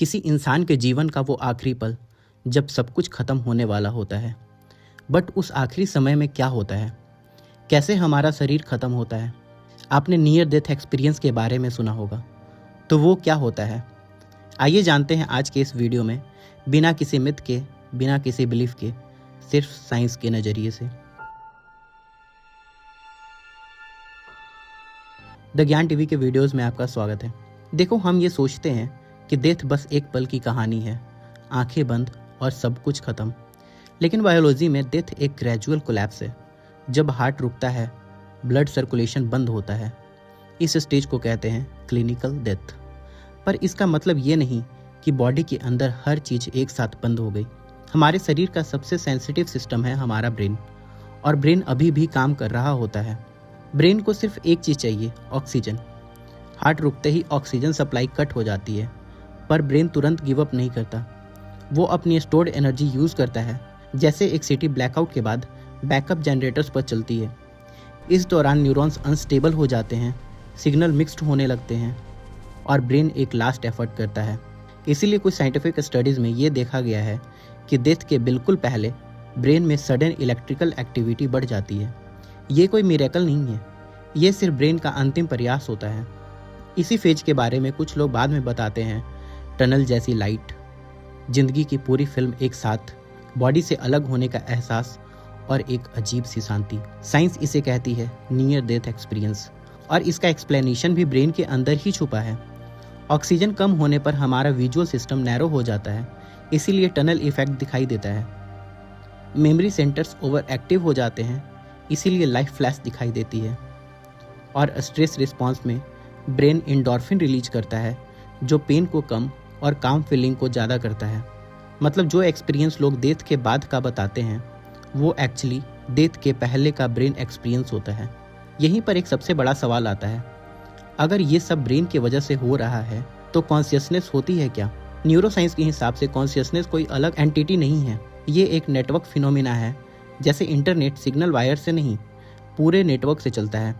किसी इंसान के जीवन का वो आखिरी पल जब सब कुछ खत्म होने वाला होता है। बट उस आखिरी समय में क्या होता है, कैसे हमारा शरीर खत्म होता है। आपने नियर डेथ एक्सपीरियंस के बारे में सुना होगा, तो वो क्या होता है आइए जानते हैं आज के इस वीडियो में, बिना किसी मिथ के, बिना किसी बिलीफ के, सिर्फ साइंस के नज़रिए से। द ज्ञान टीवी के वीडियोस में आपका स्वागत है। देखो, हम ये सोचते हैं कि डेथ बस एक पल की कहानी है, आंखें बंद और सब कुछ खत्म। लेकिन बायोलॉजी में डेथ एक ग्रेजुअल कोलैप्स है। जब हार्ट रुकता है, ब्लड सर्कुलेशन बंद होता है। इस स्टेज को कहते हैं क्लिनिकल डेथ। पर इसका मतलब ये नहीं कि बॉडी के अंदर हर चीज़ एक साथ बंद हो गई। हमारे शरीर का सबसे सेंसिटिव सिस्टम है हमारा ब्रेन, और ब्रेन अभी भी काम कर रहा होता है। ब्रेन को सिर्फ एक चीज़ चाहिए, ऑक्सीजन। हार्ट रुकते ही ऑक्सीजन सप्लाई कट हो जाती है, पर ब्रेन तुरंत गिव अप नहीं करता। वो अपनी स्टोर्ड एनर्जी यूज़ करता है, जैसे एक सिटी ब्लैकआउट के बाद बैकअप जनरेटर्स पर चलती है। इस दौरान न्यूरॉन्स अनस्टेबल हो जाते हैं, सिग्नल मिक्स्ड होने लगते हैं और ब्रेन एक लास्ट एफर्ट करता है। इसीलिए कुछ साइंटिफिक स्टडीज़ में ये देखा गया है कि डेथ के बिल्कुल पहले ब्रेन में सडन इलेक्ट्रिकल एक्टिविटी बढ़ जाती है। ये कोई मिरेकल नहीं है, ये सिर्फ ब्रेन का अंतिम प्रयास होता है। इसी फेज के बारे में कुछ लोग बाद में बताते हैं, टनल जैसी लाइट, जिंदगी की पूरी फिल्म एक साथ, बॉडी से अलग होने का एहसास और एक अजीब सी शांति। साइंस इसे कहती है नियर डेथ एक्सपीरियंस, और इसका एक्सप्लेनेशन भी ब्रेन के अंदर ही छुपा है। ऑक्सीजन कम होने पर हमारा विजुअल सिस्टम नैरो हो जाता है, इसीलिए टनल इफेक्ट दिखाई देता है। मेमोरी सेंटर्स ओवर एक्टिव हो जाते हैं, इसीलिए लाइफ फ्लैश दिखाई देती है। और स्ट्रेस रिस्पॉन्स में ब्रेन एंडोर्फिन रिलीज करता है, जो पेन को कम और काम फीलिंग को ज़्यादा करता है। मतलब जो एक्सपीरियंस लोग डेथ के बाद का बताते हैं, वो एक्चुअली डेथ के पहले का ब्रेन एक्सपीरियंस होता है। यहीं पर एक सबसे बड़ा सवाल आता है, अगर ये सब ब्रेन की वजह से हो रहा है तो कॉन्शियसनेस होती है क्या? न्यूरोसाइंस के हिसाब से कॉन्शियसनेस कोई अलग एंटिटी नहीं है, ये एक नेटवर्क फिनोमिना है। जैसे इंटरनेट सिग्नल वायर से नहीं, पूरे नेटवर्क से चलता है।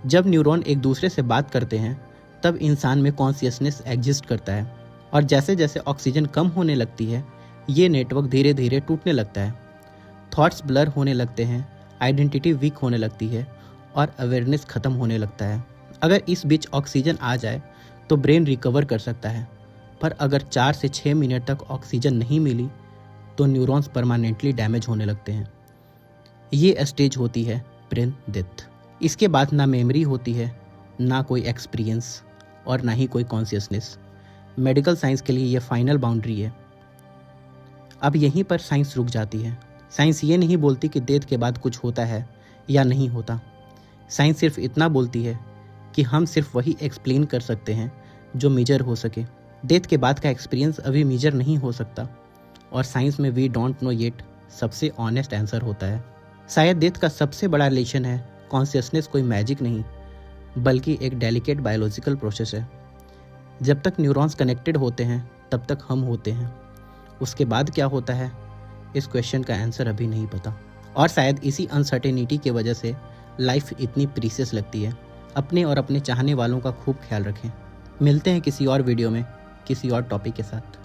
जब न्यूरॉन एक दूसरे से बात करते हैं, तब इंसान में कॉन्शियसनेस एग्जिस्ट करता है। और जैसे जैसे ऑक्सीजन कम होने लगती है, ये नेटवर्क धीरे धीरे टूटने लगता है। थॉट्स ब्लर होने लगते हैं, आइडेंटिटी वीक होने लगती है और अवेयरनेस खत्म होने लगता है। अगर इस बीच ऑक्सीजन आ जाए तो ब्रेन रिकवर कर सकता है, पर अगर 4 से 6 मिनट तक ऑक्सीजन नहीं मिली तो न्यूरॉन्स परमानेंटली डैमेज होने लगते हैं। ये स्टेज होती है ब्रेन डेथ। इसके बाद ना मेमोरी होती है, ना कोई एक्सपीरियंस और ना ही कोई कॉन्शियसनेस। मेडिकल साइंस के लिए ये फाइनल बाउंड्री है। अब यहीं पर साइंस रुक जाती है। साइंस ये नहीं बोलती कि डेथ के बाद कुछ होता है या नहीं होता। साइंस सिर्फ इतना बोलती है कि हम सिर्फ वही एक्सप्लेन कर सकते हैं जो मेजर हो सके। डेथ के बाद का एक्सपीरियंस अभी मेजर नहीं हो सकता, और साइंस में वी डोंट नो येट सबसे ऑनेस्ट आंसर होता है। शायद डेथ का सबसे बड़ा रिलेशन है कॉन्शियसनेस कोई मैजिक नहीं, बल्कि एक डेलिकेट बायोलॉजिकल प्रोसेस है। जब तक न्यूरॉन्स कनेक्टेड होते हैं, तब तक हम होते हैं। उसके बाद क्या होता है, इस क्वेश्चन का आंसर अभी नहीं पता। और शायद इसी अनसर्टेनिटी की वजह से लाइफ इतनी प्रीशियस लगती है। अपने और अपने चाहने वालों का खूब ख्याल रखें। मिलते हैं किसी और वीडियो में, किसी और टॉपिक के साथ।